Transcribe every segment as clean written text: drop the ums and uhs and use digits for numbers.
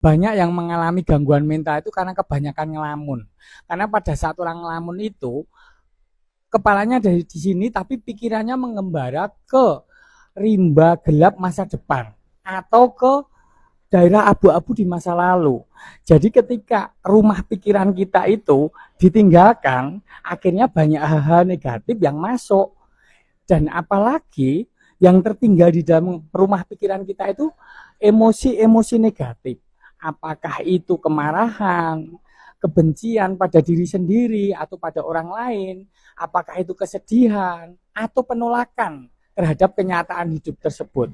Banyak yang mengalami gangguan mental itu karena kebanyakan ngelamun. Karena pada saat orang ngelamun itu, kepalanya dari di sini tapi pikirannya mengembara ke rimba gelap masa depan atau ke daerah abu-abu di masa lalu. Jadi ketika rumah pikiran kita itu ditinggalkan, akhirnya banyak hal-hal negatif yang masuk. Dan apalagi yang tertinggal di dalam rumah pikiran kita itu emosi-emosi negatif. Apakah itu kemarahan, kebencian pada diri sendiri atau pada orang lain, apakah itu kesedihan atau penolakan terhadap kenyataan hidup tersebut.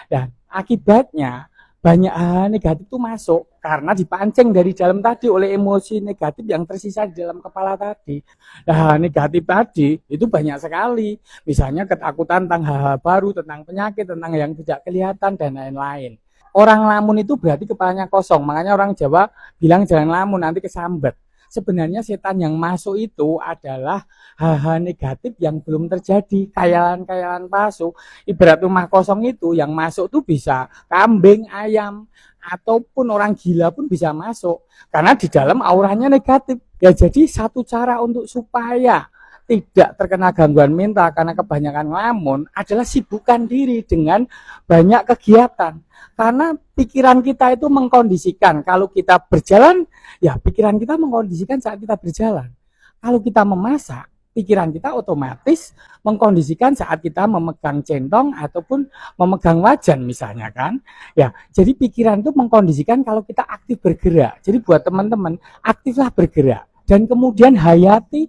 Dan akibatnya banyak hal negatif itu masuk karena dipancing dari dalam tadi oleh emosi negatif yang tersisa di dalam kepala tadi. Nah, negatif tadi itu banyak sekali. Misalnya ketakutan tentang hal-hal baru, tentang penyakit, tentang yang tidak kelihatan, dan lain-lain. Orang lamun itu berarti kepalanya kosong. Makanya orang Jawa bilang jangan lamun, nanti kesambet. Sebenarnya setan yang masuk itu adalah hal-hal negatif yang belum terjadi, khayalan-khayalan palsu. Ibarat rumah kosong itu yang masuk tuh bisa kambing, ayam, ataupun orang gila pun bisa masuk. Karena di dalam auranya negatif. Ya jadi satu cara untuk supaya tidak terkena gangguan mental karena kebanyakan ngelamun adalah sibukkan diri dengan banyak kegiatan. Karena pikiran kita itu mengkondisikan. Kalau kita berjalan, ya pikiran kita mengkondisikan saat kita berjalan. Kalau kita memasak, pikiran kita otomatis mengkondisikan saat kita memegang centong ataupun memegang wajan misalnya kan. Ya, jadi pikiran itu mengkondisikan kalau kita aktif bergerak. Jadi buat teman-teman, aktiflah bergerak dan kemudian hayati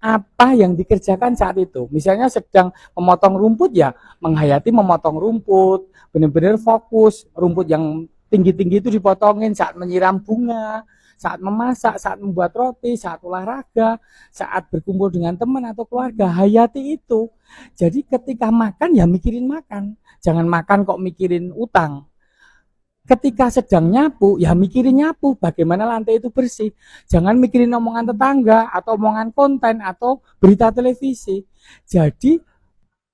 apa yang dikerjakan saat itu. Misalnya sedang memotong rumput ya, menghayati memotong rumput, benar-benar fokus, rumput yang tinggi-tinggi itu dipotongin saat menyiram bunga, saat memasak, saat membuat roti, saat olahraga, saat berkumpul dengan teman atau keluarga, hayati itu. Jadi ketika makan ya mikirin makan, jangan makan kok mikirin utang. Ketika sedang nyapu, ya mikirin nyapu, bagaimana lantai itu bersih. Jangan mikirin omongan tetangga, atau omongan konten, atau berita televisi. Jadi,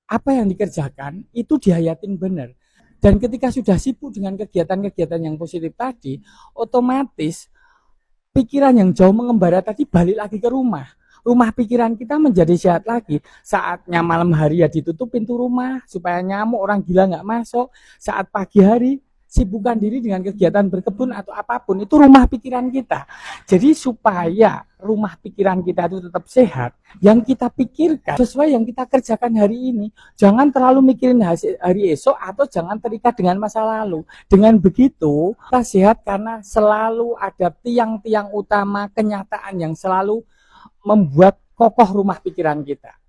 apa yang dikerjakan, itu dihayatin benar. Dan ketika sudah sibuk dengan kegiatan-kegiatan yang positif tadi, otomatis pikiran yang jauh mengembara tadi balik lagi ke rumah. Rumah pikiran kita menjadi sehat lagi. Saatnya malam hari ya ditutup pintu rumah, supaya nyamuk orang gila nggak masuk. Saat pagi hari, sibukkan diri dengan kegiatan berkebun atau apapun, itu rumah pikiran kita. Jadi supaya rumah pikiran kita itu tetap sehat, yang kita pikirkan sesuai yang kita kerjakan hari ini. Jangan terlalu mikirin hari esok atau jangan terikat dengan masa lalu. Dengan begitu, kita sehat karena selalu ada tiang-tiang utama kenyataan yang selalu membuat kokoh rumah pikiran kita.